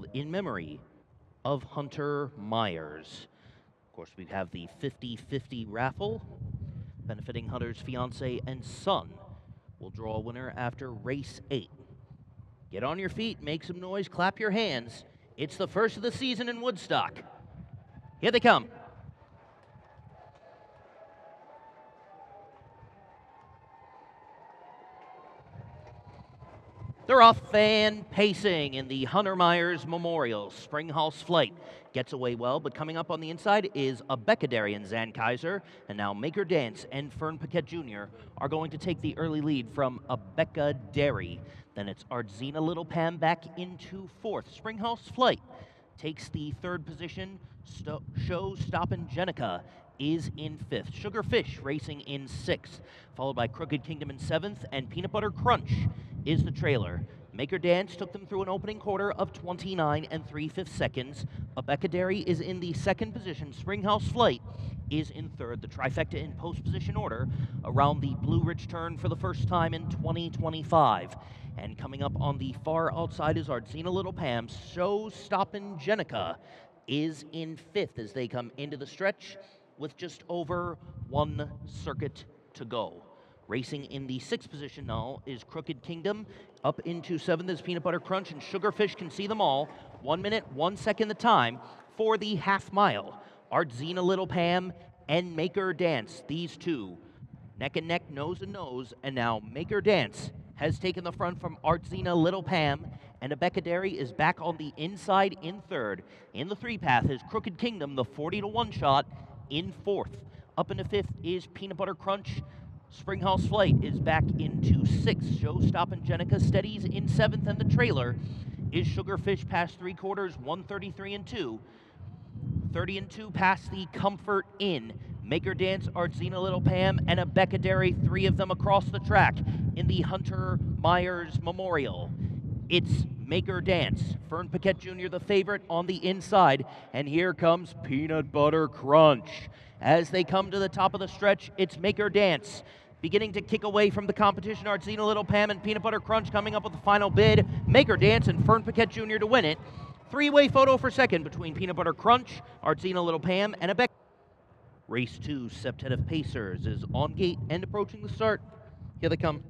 held in memory of Hunter Myers. Of course, we have the 50-50 raffle benefiting Hunter's fiance and son. We'll draw a winner after race 8. Get on your feet, make some noise, clap your hands. It's the first of the season in Woodstock. Here they come. They're off and pacing in the Hunter Myers Memorial. Springhouse Flight gets away well, but coming up on the inside is a Becadary and Zan Kaiser, and now Maker Dance and Fern Paquette Jr. are going to take the early lead from a Becadary. Then it's Ardzina Little Pam back into 4th. Springhouse Flight takes the 3rd position. Show Stoppin' Jenica is in 5th. Sugarfish racing in 6th, followed by Crooked Kingdom in 7th, and Peanut Butter Crunch is the trailer. Maker Dance took them through an opening quarter of 29 3/5 seconds. A Becadary is in the 2nd position. Springhouse Flight is in 3rd. The trifecta in post position order around the Blue Ridge turn for the first time in 2025. And coming up on the far outside is Ardzina Little Pam. Show Stoppin' Jenica is in 5th as they come into the stretch with just over 1 circuit to go. Racing in the 6th position now is Crooked Kingdom. Up into 7th is Peanut Butter Crunch, and Sugarfish can see them all. 1 minute, 1 second the time for the half mile. Ardzina Little Pam and Maker Dance, these two neck and neck, nose and nose, and now Maker Dance has taken the front from Ardzina Little Pam, and a Becadary is back on the inside in 3rd. In the 3 path is Crooked Kingdom, the 40-to-1 shot, in 4th. Up into 5th is Peanut Butter Crunch. Springhouse Flight is back into 6th. Show Stoppin' Jenica steadies in 7th, and the trailer is Sugarfish past 3/4, 133 2. 30 2 past the Comfort Inn. Maker Dance, Ardzina Little Pam, and a Becadary, 3 of them across the track in the Hunter Myers Memorial. It's Maker Dance. Fern Paquette Jr., the favorite, on the inside, and here comes Peanut Butter Crunch. As they come to the top of the stretch, it's Maker Dance beginning to kick away from the competition. Ardzina Little Pam and Peanut Butter Crunch coming up with the final bid. Maker Dance and Fern Paquette Jr. to win it. 3-way photo for second between Peanut Butter Crunch, Ardzina Little Pam, and a Beck. Race 2, Septetive Pacers, is on gate and approaching the start. Here they come.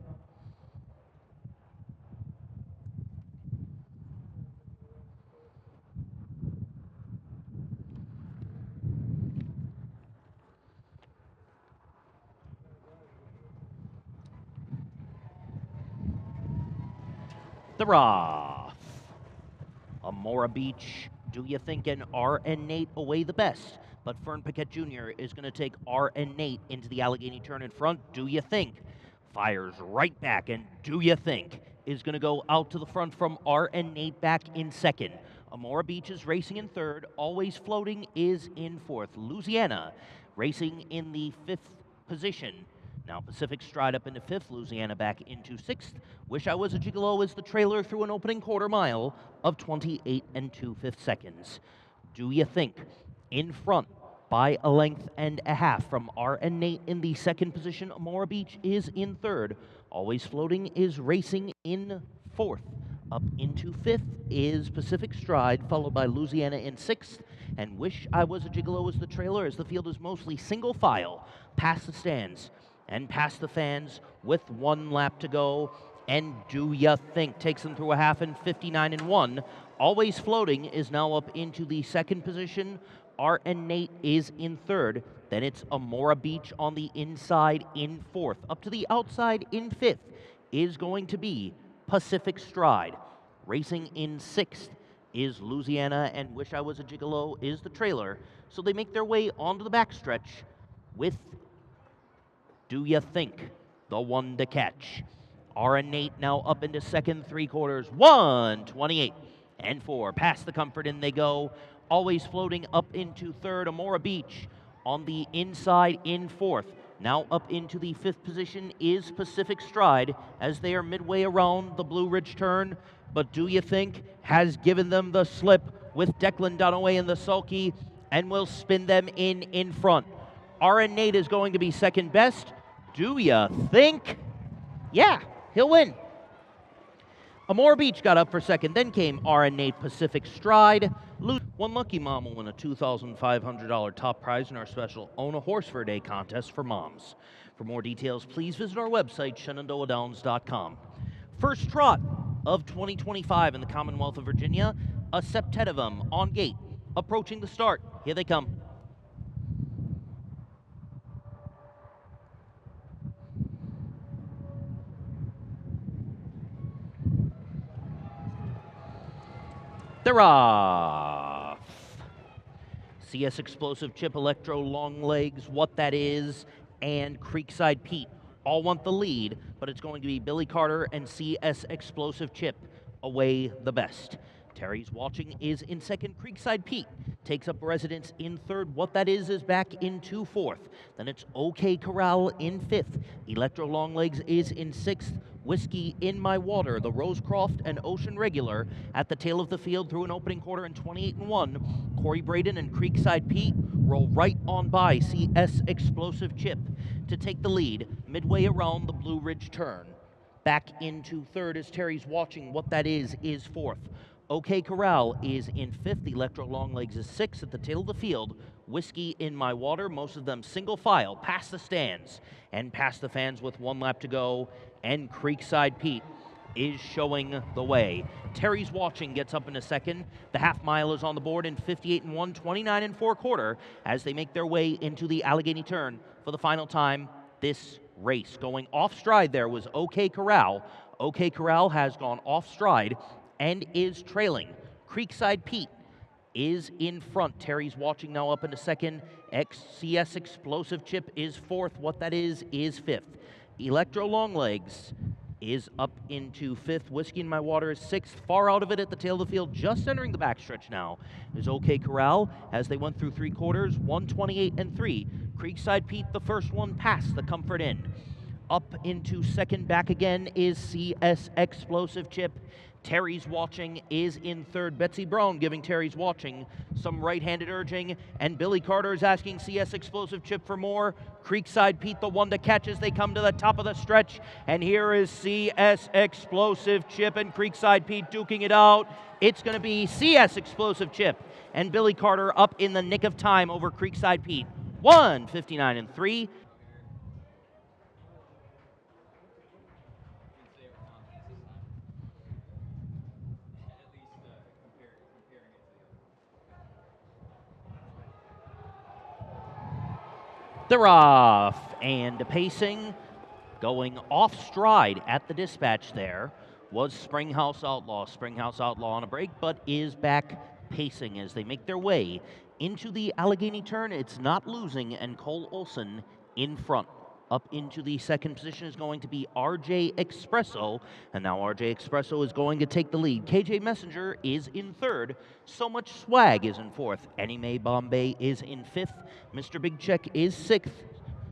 They're off. Amora Beach, Do You Think, and R and Nate away the best. But Fern Paquette Jr. is going to take R and Nate into the Allegheny turn in front. Do You Think fires right back, and Do You Think is going to go out to the front from R and Nate back in 2nd. Amora Beach is racing in 3rd. Always Floating is in 4th. Louisiana racing in the 5th position. Now Pacific Stride up into 5th, Louisiana back into 6th. Wish I Was a Gigolo is the trailer through an opening quarter mile of 28 2/5 seconds. Do You Think in front by a length and a half from R and Nate in the 2nd position. Amora Beach is in 3rd. Always Floating is racing in 4th. Up into 5th is Pacific Stride, followed by Louisiana in 6th. And Wish I Was a Gigolo is the trailer, as the field is mostly single file past the stands and past the fans with 1 lap to go. And Do Ya Think takes them through a half in 59 1. Always Floating is now up into the 2nd position. R and Nate is in 3rd. Then it's Amora Beach on the inside in 4th. Up to the outside in 5th is going to be Pacific Stride. Racing in 6th is Louisiana, and Wish I Was a Gigolo is the trailer. So they make their way onto the backstretch with Do Ya Think, the one to catch. R and Nate now up into 2nd, 3/4, 128 4. Past the Comfort Inn they go. Always Floating up into 3rd. Amora Beach on the inside in 4th. Now up into the 5th position is Pacific Stride as they are midway around the Blue Ridge turn. But Do You Think has given them the slip with Declan Dunaway in the sulky and will spin them in front. R and Nate is going to be 2nd best. Do Ya Think? Yeah, he'll win. Amora Beach got up for second, then came R&Nate Pacific Stride. One lucky mom will win a $2,500 top prize in our special Own a Horse for a Day contest for moms. For more details, please visit our website, shenandoahdowns.com. First trot of 2025 in the Commonwealth of Virginia, a Septetivum on gate, approaching the start. Here they come. They're off. CS Explosive Chip, Electro Long Legs, What That Is, and Creekside Pete all want the lead, but it's going to be Billy Carter and CS Explosive Chip away the best. Terry's Watching is in second. Creekside Pete takes up residence in third. What That Is back into fourth. Then it's OK Corral in fifth. Electro Longlegs is in sixth. Whiskey in My Water, the Rosecroft and Ocean Regular at the tail of the field through an opening quarter in 28-1. Corey Braden and Creekside Pete roll right on by CS Explosive Chip to take the lead midway around the Blue Ridge turn. Back into third as Terry's Watching. What That Is fourth. OK Corral is in fifth. Electro Longlegs is sixth at the tail of the field. Whiskey in My Water, most of them single file, past the stands and past the fans with 1 lap to go. And Creekside Pete is showing the way. Terry's Watching gets up in a second. The half mile is on the board in 58-1, 29 4/4 as they make their way into the Allegheny turn for the final time this race. Going off stride there was OK Corral. OK Corral has gone off stride and is trailing. Creekside Pete is in front. Terry's Watching now up into second. CS Explosive Chip is fourth. What That Is fifth. Electro Longlegs is up into fifth. Whiskey in My Water is sixth. Far out of it at the tail of the field, just entering the backstretch now, is OK Corral as they went through 3/4, 128 3. Creekside Pete, the first one past the Comfort Inn. Up into second, back again is CS Explosive Chip. Terry's Watching is in third. Betsy Brown giving Terry's Watching some right-handed urging, and Billy Carter is asking CS Explosive Chip for more. Creekside Pete, the one to catch as they come to the top of the stretch, and here is CS Explosive Chip and Creekside Pete duking it out. It's going to be CS Explosive Chip and Billy Carter up in the nick of time over Creekside Pete. 1:59 3. They're off, and pacing, going off stride at the dispatch there, was Springhouse Outlaw. Springhouse Outlaw on a break, but is back pacing as they make their way into the Allegheny turn. It's Not Losing, and Cole Olson in front. Up into the second position is going to be RJ Espresso, and now RJ Espresso is going to take the lead. KJ Messenger is in third. So Much Swag is in fourth. Anime Bombay is in fifth. Mr. Big Check is sixth.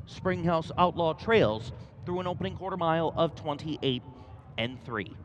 Springhouse Outlaw trails through an opening quarter mile of 28 3.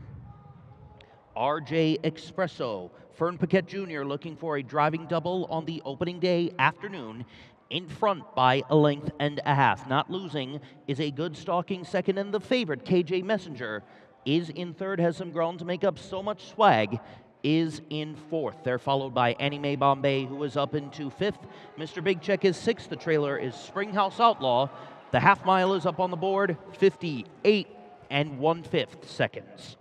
RJ Espresso, Fern Paquette Jr. looking for a driving double on the opening day afternoon. In front by a length and a half. Not Losing is a good stalking second, and the favorite, KJ Messenger, is in third, has some ground to make up. So Much Swag is in fourth. They're followed by Anime Bombay, who is up into fifth. Mr. Big Check is sixth. The trailer is Springhouse Outlaw. The half mile is up on the board, 58 1/5 seconds.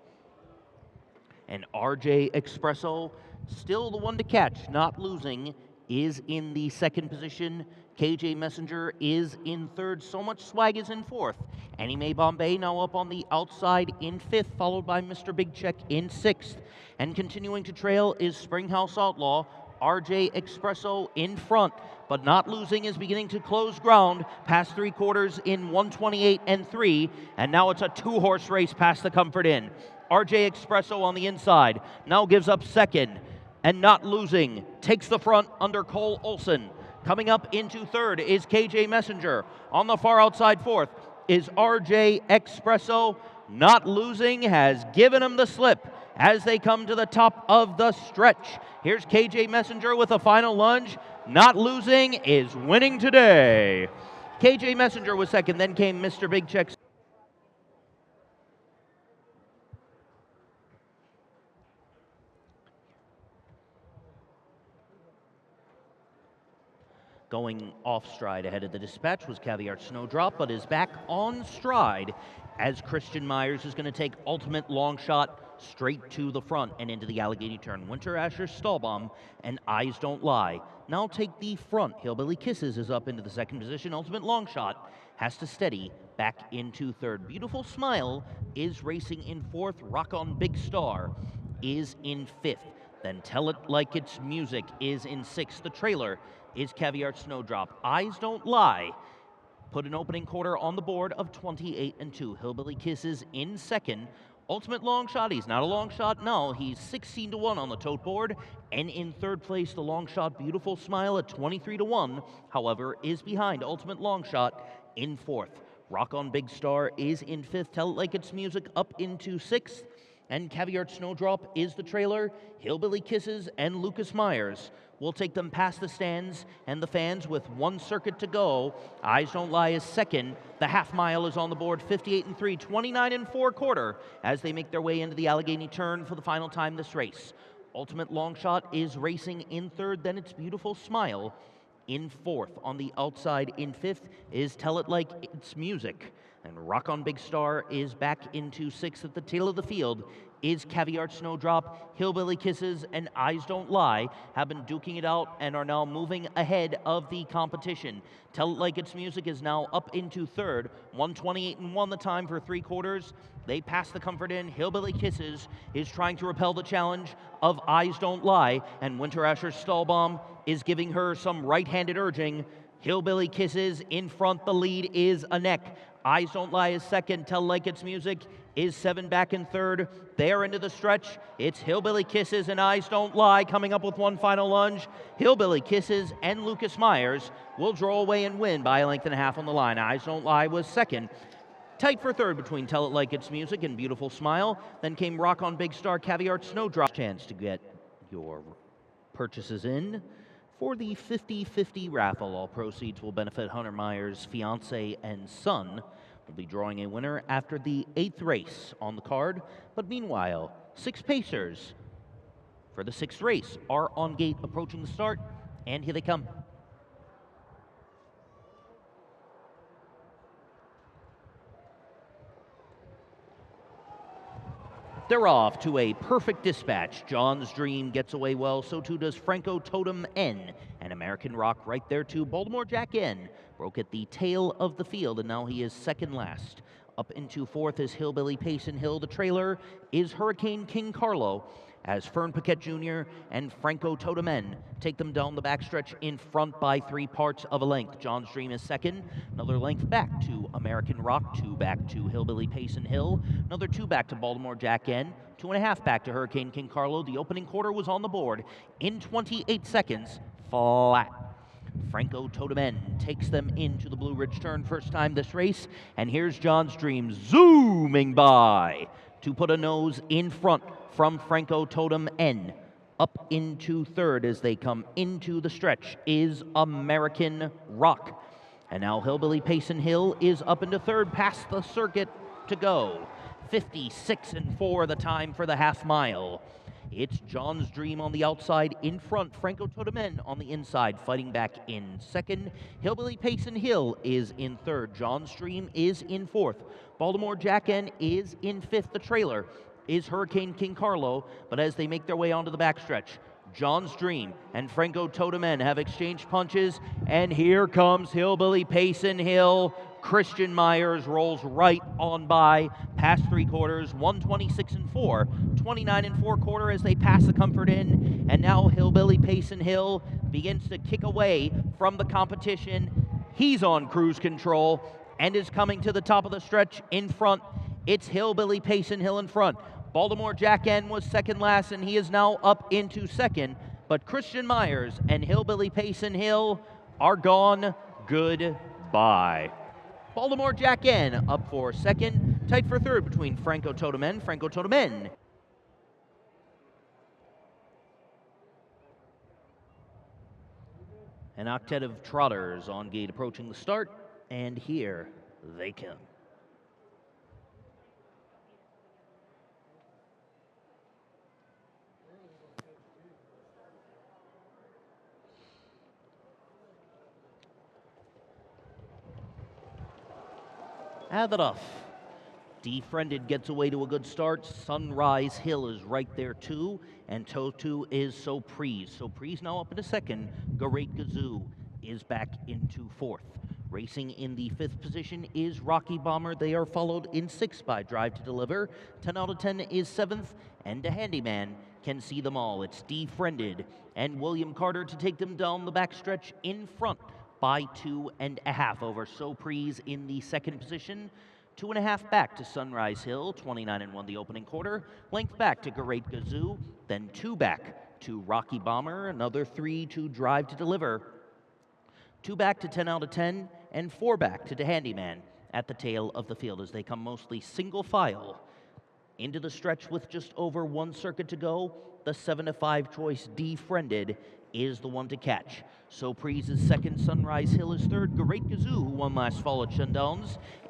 And RJ Espresso, still the one to catch. Not Losing is in the second position. KJ Messenger is in third. So Much Swag is in fourth. Anime Bombay now up on the outside in fifth, followed by Mr. Big Check in sixth. And continuing to trail is Springhouse Outlaw. RJ Espresso in front, but Not Losing is beginning to close ground past 3/4 in 128 3. And now it's a 2-horse race past the Comfort Inn. RJ Espresso on the inside now gives up second. And Not Losing takes the front under Cole Olson. Coming up into third is KJ Messenger. On the far outside fourth is RJ Espresso. Not Losing has given him the slip as they come to the top of the stretch. Here's KJ Messenger with a final lunge. Not Losing is winning today. KJ Messenger was second, then came Mr. Big Check. Going off stride ahead of the dispatch was Caviar Snowdrop, but is back on stride as Christian Myers is going to take ultimate long shot straight to the front and into the Allegheny turn. Winter Asher, Stallbaum, and Eyes Don't Lie now take the front. Hillbilly Kisses is up into the second position. Ultimate long shot has to steady back into third. Beautiful Smile is racing in fourth. Rock On Big Star is in fifth. Then Tell It Like It's Music is in sixth. The trailer is Caviar Snowdrop. Eyes Don't Lie put an opening quarter on the board of 28-2. Hillbilly Kisses in second. Ultimate Long Shot, he's not a long shot, no. He's 16-1 on the tote board. And in third place, the long shot Beautiful Smile at 23-1, however, is behind Ultimate Long Shot in fourth. Rock On Big Star is in fifth. Tell It Like It's Music up into sixth. And Caviar Snowdrop is the trailer. Hillbilly Kisses and Lucas Myers will take them past the stands and the fans with one circuit to go. Eyes Don't Lie is second. The half mile is on the board, 58-3, 29-4 quarter, as they make their way into the Allegheny turn for the final time this race. Ultimate Long Shot is racing in third, then it's Beautiful Smile in fourth. On the outside in fifth is Tell It Like It's Music. And Rock On Big Star is back into sixth. At the tail of the field is Caviar Snowdrop. Hillbilly Kisses and Eyes Don't Lie have been duking it out and are now moving ahead of the competition. Tell It Like It's Music is now up into third. 1:28.1 the time for three quarters. They pass the Comfort Inn. Hillbilly Kisses is trying to repel the challenge of Eyes Don't Lie, and Winter Asher Stallbaum is giving her some right-handed urging. Hillbilly Kisses in front. The lead is a neck. Eyes Don't Lie is second. Tell Like It's Music is seven back in third. They're into the stretch. It's Hillbilly Kisses and Eyes Don't Lie coming up with one final lunge. Hillbilly Kisses and Lucas Myers will draw away and win by a length and a half on the line. Eyes Don't Lie was second. Tight for third between Tell It Like It's Music and Beautiful Smile. Then came Rock On Big Star, Caviar Snowdrop. Chance to get your purchases in for the 50-50 raffle. All proceeds will benefit Hunter Myers' fiance and son. We'll be drawing a winner after the 8th race on the card. But meanwhile, 6 pacers for the 6th race are on gate approaching the start, and here they come. They're off to a perfect dispatch. John's Dream gets away well, so too does Franco Totem N. And American Rock right there too. Baltimore Jack N broke at the tail of the field, and now he is second last. Up into fourth is Hillbilly Payson Hill. The trailer is Hurricane King Carlo, as Fern Paquette Jr. and Franco Totem N take them down the backstretch in front by 3 parts of a length. John's Dream is second. Another length back to American Rock, 2 back to Hillbilly Payson Hill. Another 2 back to Baltimore Jack N. 2.5 back to Hurricane King Carlo. The opening quarter was on the board in 28 seconds flat. Franco Totem N takes them into the Blue Ridge turn first time this race, and here's John's Dream zooming by to put a nose in front from Franco Totem N. Up into third as they come into the stretch is American Rock. And now Hillbilly Payson Hill is up into third past the circuit to go. 56-4 the time for the half mile. It's John's Dream on the outside in front. Franco Totem N on the inside fighting back in second. Hillbilly Payson Hill is in third. John's Dream is in fourth. Baltimore Jack N is in fifth. The trailer is Hurricane King Carlo, but as they make their way onto the backstretch, John's Dream and Franco Totem N have exchanged punches, and here comes Hillbilly Payson Hill. Christian Myers rolls right on by past 3 quarters, 1:26.4, 29.4 quarter as they pass the Comfort Inn, and now Hillbilly Payson Hill begins to kick away from the competition. He's on cruise control and is coming to the top of the stretch in front. It's Hillbilly Payson Hill in front. Baltimore Jack N was second last, and he is now up into second. But Christian Myers and Hillbilly Payson Hill are gone. Goodbye. Baltimore Jack N up for second. Tight for third between Franco Totem N. Franco Totem N. An octet of trotters on gate approaching the start, and here they come. Have it off. Defriended gets away to a good start. Sunrise Hill is right there too. And toe two is Surprise. Surprise now up into second. Great Gazoo is back into fourth. Racing in the fifth position is Rocky Bomber. They are followed in sixth by Drive to Deliver. 10 out of 10 is seventh. And a Handyman can see them all. It's Defriended and William Carter to take them down the backstretch in front by 2.5 over Surprise in the second position. 2.5 back to Sunrise Hill, 29-1 the opening quarter. Length back to Great Gazoo, then 2 back to Rocky Bomber, another 3 to Drive to Deliver. 2 back to 10 out of 10, and 4 back to the Handyman at the tail of the field as they come mostly single file into the stretch with just over 1 circuit to go. The 7-5 choice Defriended is the one to catch. Surprise is second, Sunrise Hill is third. Great Gazoo, who won last fall at Shenandoah,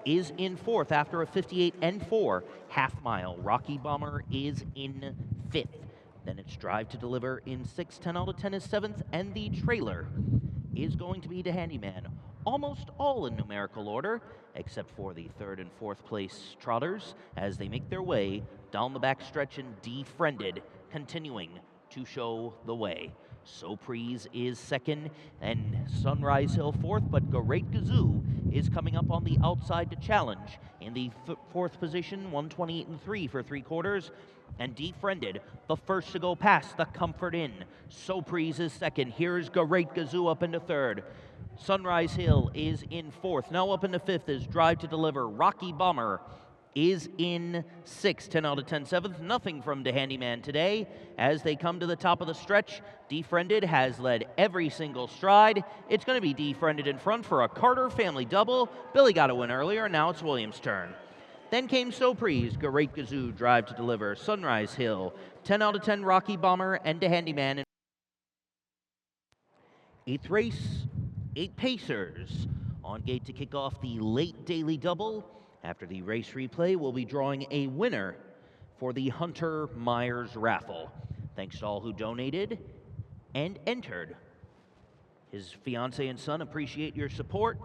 is in fourth after a 58-4 half mile. Rocky Bomber is in fifth. Then it's Drive to Deliver in sixth, 10 out of 10 is seventh, and the trailer is going to be the Handyman. Almost all in numerical order, except for the third and fourth place trotters as they make their way down the backstretch and Defriended, continuing to show the way. Surprise is second and Sunrise Hill fourth, but Great Gazoo is coming up on the outside to challenge in the fourth position, 128-3 for 3 quarters. And Defriended, the first to go past the Comfort Inn. Surprise is second. Here's Great Gazoo up into third. Sunrise Hill is in fourth. Now up into fifth is Drive to Deliver. Rocky Bomber is in sixth, 10 out of 10 seventh. Nothing from the Handyman today. As they come to the top of the stretch, Defriended has led every single stride. It's going to be Defriended in front for a Carter family double. Billy got a win earlier, now it's Williams' turn. Then came Surprise, Great Gazoo, Drive to Deliver, Sunrise Hill, 10 out of 10 Rocky Bomber, and the Handyman. Eighth race, 8 Pacers. On gate to kick off the late daily double. After the race replay, we'll be drawing a winner for the Hunter Myers raffle. Thanks to all who donated and entered. His fiance and son appreciate your support.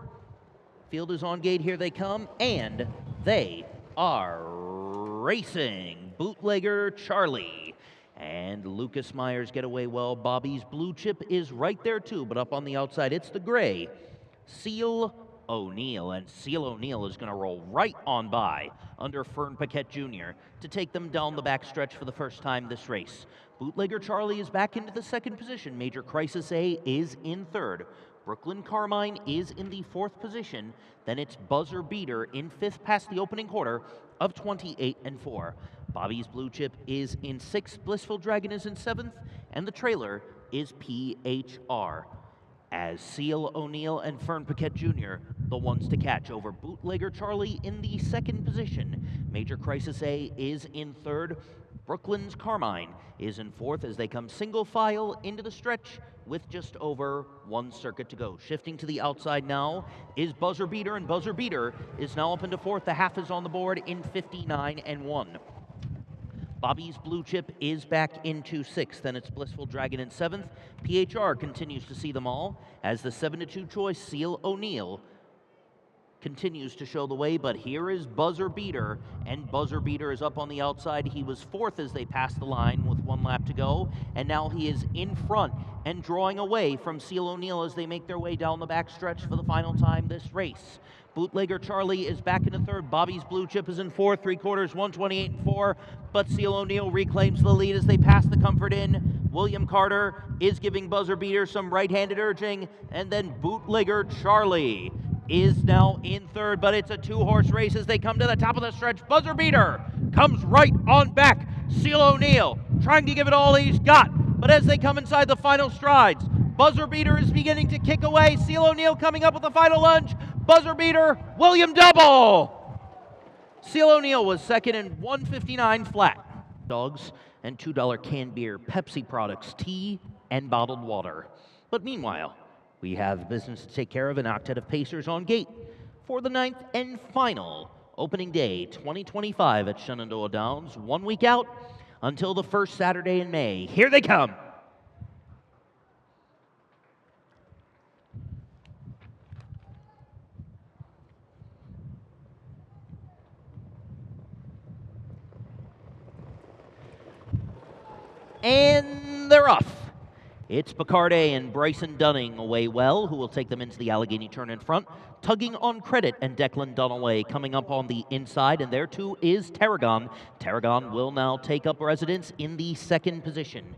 Field is on gate, here they come, and they are racing. Bootlegger Charlie and Lucas Myers get away well. Bobby's Blue Chip is right there too, but up on the outside, it's the gray Seal O'Neill, and Seal O'Neill is going to roll right on by under Fern Paquette Jr. to take them down the backstretch for the first time this race. Bootlegger Charlie is back into the second position. Major Crisis A is in third. Brooklyn Carmine is in the fourth position. Then it's Buzzer Beater in fifth past the opening quarter of 28-4. Bobby's Blue Chip is in sixth. Blissful Dragon is in seventh. And the trailer is PHR. As Seal O'Neill and Fern Paquette Jr., the ones to catch over Bootlegger Charlie in the second position. Major Crisis A is in third. Brooklyn's Carmine is in fourth as they come single file into the stretch with just over 1 circuit to go. Shifting to the outside now is Buzzer Beater, and Buzzer Beater is now up into fourth. The half is on the board in 59-1. Bobby's Blue Chip is back into sixth, then it's Blissful Dragon in seventh. PHR continues to see them all as the 7-2 choice Seal O'Neill continues to show the way, but here is Buzzer Beater, and Buzzer Beater is up on the outside. He was fourth as they passed the line with 1 lap to go, and now he is in front and drawing away from Seal O'Neill as they make their way down the backstretch for the final time this race. Bootlegger Charlie is back into third. Bobby's Blue Chip is in fourth, 3 quarters, 128-4, but Seal O'Neill reclaims the lead as they pass the Comfort Inn. William Carter is giving Buzzer Beater some right-handed urging, and then Bootlegger Charlie is now in third, but it's a 2-horse race as they come to the top of the stretch. Buzzer Beater comes right on back. Seal O'Neill trying to give it all he's got, but as they come inside the final strides, Buzzer Beater is beginning to kick away. Seal O'Neill coming up with the final lunge. Buzzer Beater, William double. Seal O'Neill was second in 159 flat. Dogs and $2 canned beer, Pepsi products, tea, and bottled water. But meanwhile, we have business to take care of, an octet of Pacers on gate for the 9th and final opening day 2025 at Shenandoah Downs. 1 week out until the first Saturday in May. Here they come. they're off. It's Picarde and Bryson Dunning away well, who will take them into the Allegheny turn in front. Tugging on Credit and Declan Dunaway coming up on the inside, and there too is Tarragon. Tarragon will now take up residence in the second position.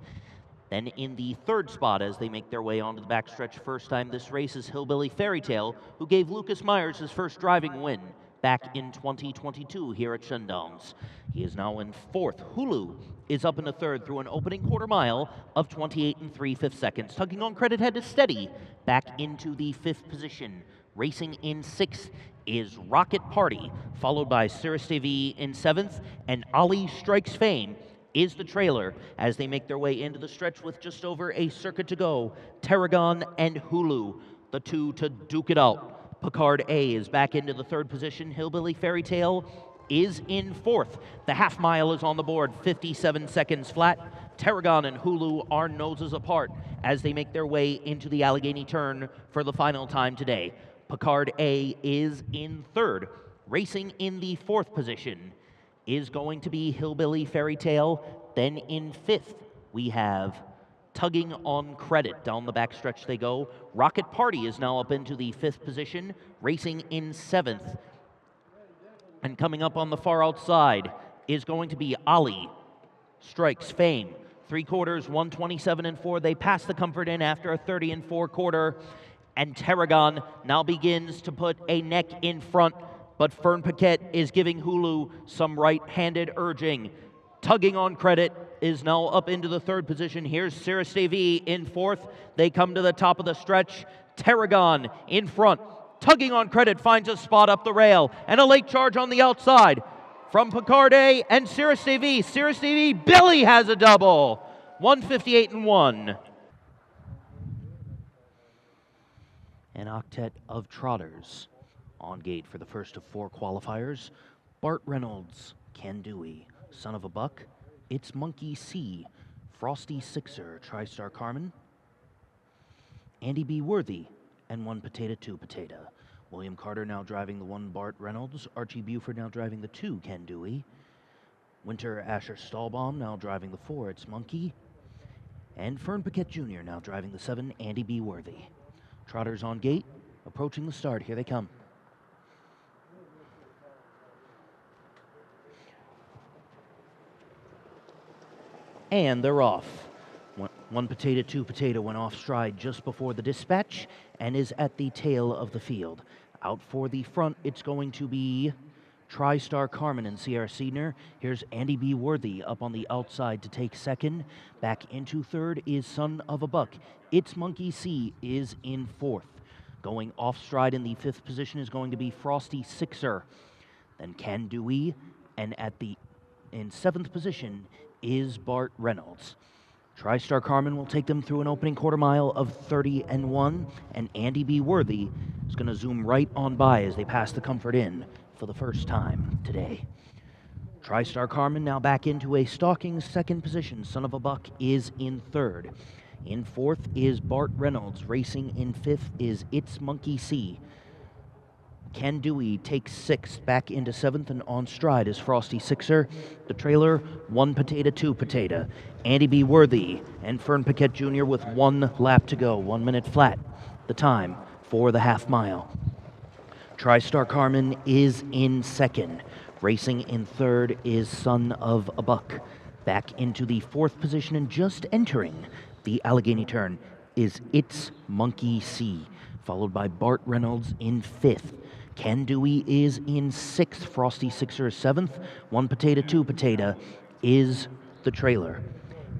Then in the third spot as they make their way onto the backstretch first time this race is Hillbilly Fairytale, who gave Lucas Myers his first driving win back in 2022 here at Shenandoah. He is now in fourth. Hulu is up in a third through an opening quarter mile of 28 3/5 seconds. Tugging on Credit had to steady back into the fifth position. Racing in sixth is Rocket Party, followed by Cirrus TV in seventh, and Ali Strikes Fame is the trailer as they make their way into the stretch with just over a circuit to go. Tarragon and Hulu, the two to duke it out. Picard A is back into the third position. Hillbilly Fairytale is in fourth. The half mile is on the board, 57 seconds flat. Tarragon and Hulu are noses apart as they make their way into the Allegheny turn for the final time today. Picard A is in third. Racing in the fourth position is going to be Hillbilly Fairytale. Then in fifth, we have Tugging on Credit. Down the backstretch they go. Rocket Party is now up into the fifth position, racing in seventh. And coming up on the far outside is going to be Ali Strikes Fame. 3/4, 127 4. They pass the Comfort Inn after a 30 4 quarter. And Tarragon now begins to put a neck in front, but Fern Paquette is giving Hulu some right-handed urging. Tugging on Credit is now up into the third position. Here's Cirrus TV in fourth. They come to the top of the stretch. Tarragon in front. Tugging on Credit finds a spot up the rail, and a late charge on the outside from Picarde and Cirrus TV. Cirrus TV, Billy has a double. 158 1. An octet of trotters on gate for the first of 4 qualifiers. Bart Reynolds, Ken Dewey, Son of a Buck, It's Monkey C, Frosty Sixer, TriStar Carmen, Andy B. Worthy, and 1 Potato 2 Potato. William Carter now driving the 1 Bart Reynolds, Archie Buford now driving the 2 Ken Dewey, Winter Asher Stahlbaum now driving the 4 It's Monkey, and Fern Paquette Jr. now driving the 7 Andy B. Worthy. Trotters on gate, approaching the start. Here they come. And they're off. 1 Potato 2 Potato went off stride just before the dispatch and is at the tail of the field. Out for the front, it's going to be TriStar Carmen and Sierra Senior. Here's Andy B. Worthy up on the outside to take second. Back into third is Son of a Buck. It's Monkey C is in fourth. Going off stride in the fifth position is going to be Frosty Sixer. Then Ken Dewey, and in seventh position is Bart Reynolds. TriStar Carmen will take them through an opening quarter mile of 30 1, and Andy B. Worthy is going to zoom right on by as they pass the Comfort Inn for the first time today. TriStar Carmen now back into a stalking second position. Son of a Buck is in third. In fourth is Bart Reynolds. Racing in fifth is It's Monkey C. Ken Dewey takes sixth. Back into seventh, and on stride is Frosty Sixer. The trailer, 1 Potato 2 Potato. Andy B. Worthy and Fern Paquette Jr. with 1 lap to go. 1 minute flat. The time for the half mile. TriStar Carmen is in second. Racing in third is Son of a Buck. Back into the fourth position and just entering the Allegheny turn is It's Monkey C, followed by Bart Reynolds in fifth. Ken Dewey is in sixth. Frosty Sixer is seventh. 1 Potato 2 Potato is the trailer.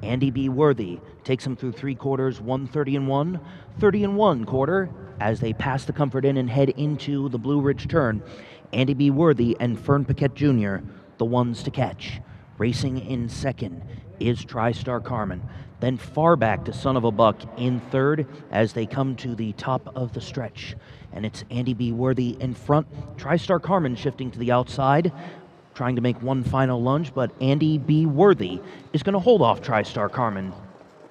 Andy B. Worthy takes him through 3/4, 130 1, 30 1 quarter as they pass the Comfort Inn and head into the Blue Ridge turn. Andy B. Worthy and Fern Paquette Jr., the ones to catch. Racing in second is TriStar Carmen. Then far back to Son of a Buck in third as they come to the top of the stretch. And it's Andy B. Worthy in front. TriStar Carmen shifting to the outside, trying to make one final lunge, but Andy B. Worthy is going to hold off TriStar Carmen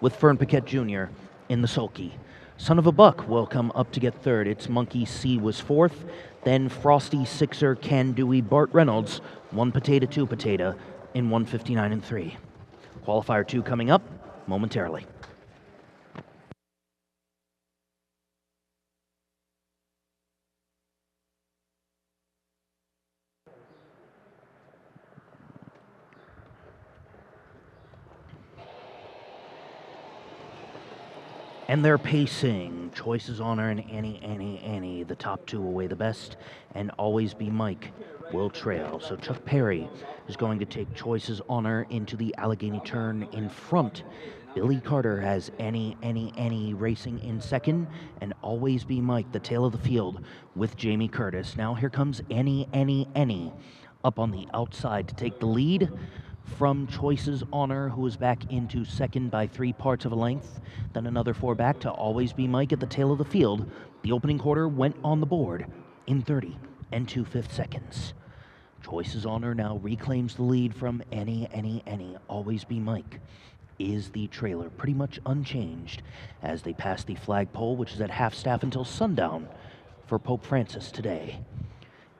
with Fern Paquette Jr. in the sulky. Son of a Buck will come up to get third. It's Monkey C was fourth. Then Frosty Sixer, Ken Dewey, Bart Reynolds, 1 Potato 2 Potato in 159 3. Qualifier 2 coming up momentarily. And they're pacing. Choices Honor and Annie. The top two away the best. And Always Be Mike will trail. So Chuck Perry is going to take Choices Honor into the Allegheny turn in front. Billy Carter has Annie racing in second, and Always Be Mike, the tail of the field, with Jamie Curtis. Now here comes Annie up on the outside to take the lead from Choices Honor, who is back into second by 3 parts of a length. Then another 4 back to Always Be Mike at the tail of the field. The opening quarter went on the board in 30 and 2/5 seconds. Choices Honor now reclaims the lead from Annie. Always Be Mike is the trailer, pretty much unchanged as they pass the flagpole, which is at half staff until sundown for Pope Francis today.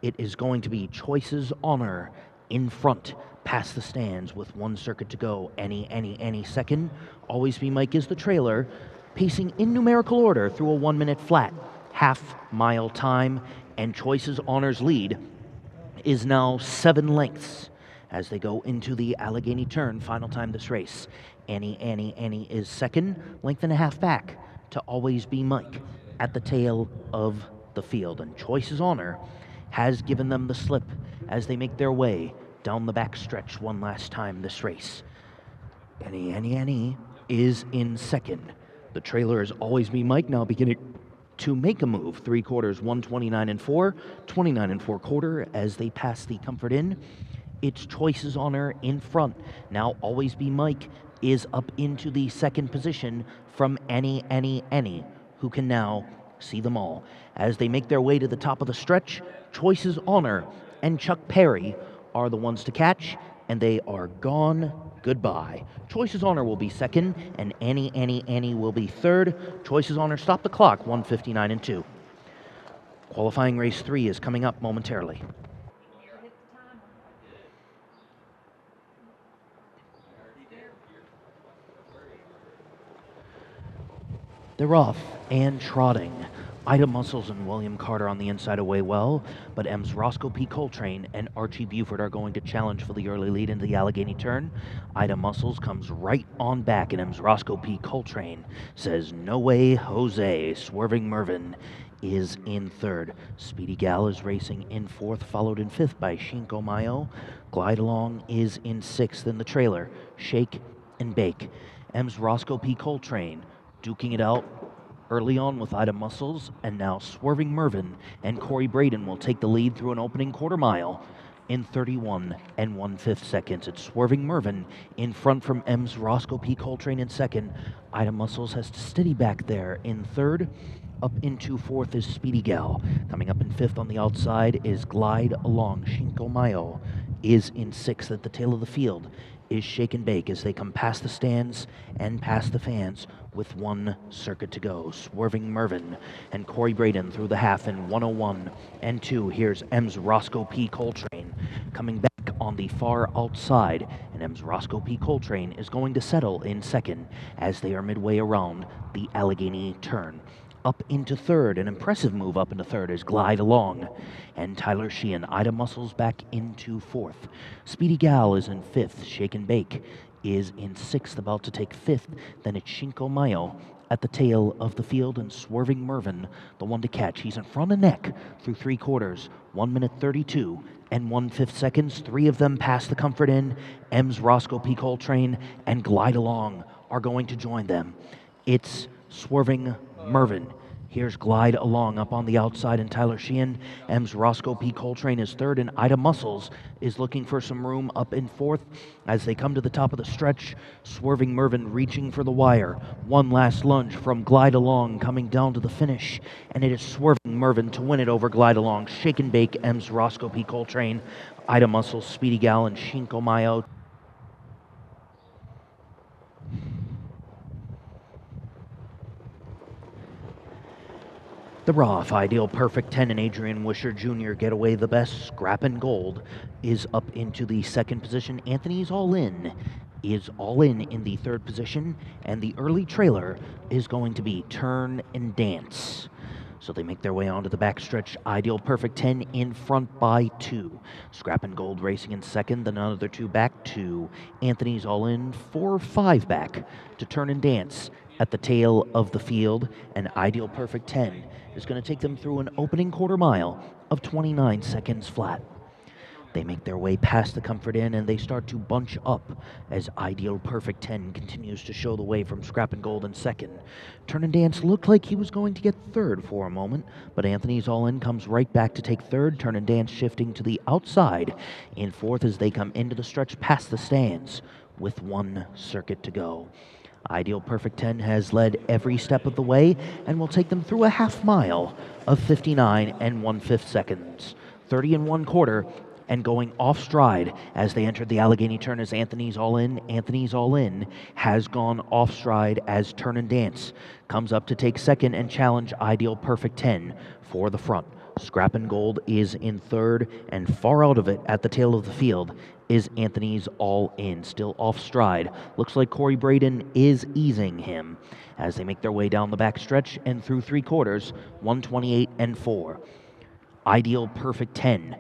It is going to be Choices Honor in front, past the stands with 1 circuit to go. Annie second. Always Be Mike is the trailer, pacing in numerical order through a 1-minute flat, half-mile time, and Choices Honor's lead is now 7 lengths as they go into the Allegheny turn, final time this race. Annie is second, length and a half back to Always Be Mike at the tail of the field. And Choices Honor has given them the slip as they make their way down the back stretch one last time this race. Annie is in second. The trailer is Always Be Mike now beginning to make a move. 3 quarters, 129 and 4, 29 and 4 quarter as they pass the Comfort Inn. It's Choices Honor in front. Now Always Be Mike is up into the second position from Annie, who can now see them all. As they make their way to the top of the stretch, Choices Honor and Chuck Perry are the ones to catch, and they are gone goodbye. Choices Honor will be second, and Annie will be third. Choices Honor stop the clock, 1:59 and 2. Qualifying race 3 is coming up momentarily. They're off and trotting. Ida Muscles and William Carter on the inside away well, but M's Roscoe P. Coltrane and Archie Buford are going to challenge for the early lead into the Allegheny turn. Ida Muscles comes right on back, and M's Roscoe P. Coltrane says, "No way, Jose." Swerving Mervin is in third. Speedy Gal is racing in fourth, followed in fifth by Shinko Mayo. Glide Along is in sixth in the trailer. Shake and Bake. M's Roscoe P. Coltrane duking it out early on with Ida Muscles, and now Swerving Mervin and Corey Braden will take the lead through an opening quarter mile in 31 and 1/5 seconds. It's Swerving Mervin in front from M's Roscoe P. Coltrane in second. Ida Muscles has to steady back there in third. Up into fourth is Speedy Gal. Coming up in fifth on the outside is Glide Along. Shinko Mayo is in sixth. At the tail of the field is Shake and Bake as they come past the stands and past the fans with 1 circuit to go. Swerving Mervin and Corey Braden through the half in 1:01 and 2. Here's M's Roscoe P. Coltrane coming back on the far outside, and M's Roscoe P. Coltrane is going to settle in second as they are midway around the Allegheny turn. Up into third, an impressive move up into third is Glide Along, and Tyler Sheehan. Ida Muscles back into fourth. Speedy Gal is in fifth. Shake and Bake is in sixth, about to take fifth. Then it's Shinko Mayo at the tail of the field, and Swerving Mervin, the one to catch. He's in front of neck through 3 quarters, 1 minute 32 and 1/5 seconds. 3 of them pass the Comfort Inn. M's Roscoe P. Coltrane and Glide Along are going to join them. It's Swerving Mervin. Here's Glide Along up on the outside, and Tyler Sheehan. M's Roscoe P. Coltrane is third, and Ida Muscles is looking for some room up in fourth. As they come to the top of the stretch, Swerving Mervin reaching for the wire. One last lunge from Glide Along coming down to the finish, and it is Swerving Mervin to win it over Glide Along. Shake and Bake, M's Roscoe P. Coltrane, Ida Muscles, Speedy Gal, and Shinko Mayo. The Roth Ideal Perfect 10 and Adrian Wisher Jr. get away the best. Scrap and Gold is up into the second position. Anthony's All In is all in the third position, and the early trailer is going to be Turn and Dance. So they make their way onto the backstretch. Ideal Perfect 10 in front by 2. Scrap and Gold racing in second, then another 2 back to Anthony's All In, 4-5 back to Turn and Dance. At the tail of the field, an Ideal Perfect 10 is going to take them through an opening quarter mile of 29 seconds flat. They make their way past the Comfort Inn and they start to bunch up as Ideal Perfect 10 continues to show the way from Scrap and Gold in second. Turn and Dance looked like he was going to get third for a moment, but Anthony's All In comes right back to take third. Turn and Dance shifting to the outside in fourth as they come into the stretch past the stands with one circuit to go. Ideal Perfect 10 has led every step of the way and will take them through a half mile of 59 1/5 seconds. 30 1/4 and going off stride as they entered the Allegheny turn as Anthony's All In. Anthony's All In has gone off stride as Turn and Dance comes up to take second and challenge Ideal Perfect 10 for the front. Scrap and Gold is in third, and far out of it at the tail of the field is Anthony's All In, still off stride. Looks like Corey Braden is easing him as they make their way down the back stretch and through three quarters, 1:28 4. Ideal Perfect 10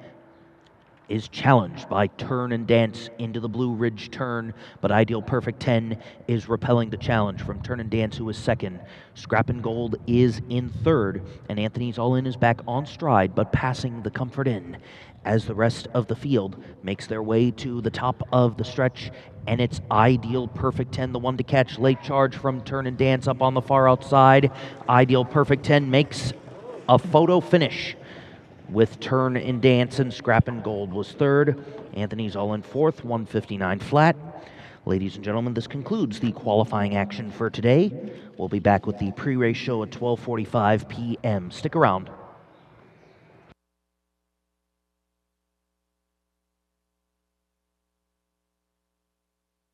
is challenged by Turn and Dance into the Blue Ridge turn, but Ideal Perfect 10 is repelling the challenge from Turn and Dance, who is second. Scrap and Gold is in third, and Anthony's All In is back on stride, but passing the Comfort Inn as the rest of the field makes their way to the top of the stretch, and it's Ideal Perfect 10, the one to catch. Late charge from Turn and Dance up on the far outside. Ideal Perfect 10 makes a photo finish with Turn and Dance, and Scrap and Gold was third. Anthony's All In fourth, 1:59 flat. Ladies and gentlemen, this concludes the qualifying action for today. We'll be back with the pre-race show at 12:45 p.m. Stick around.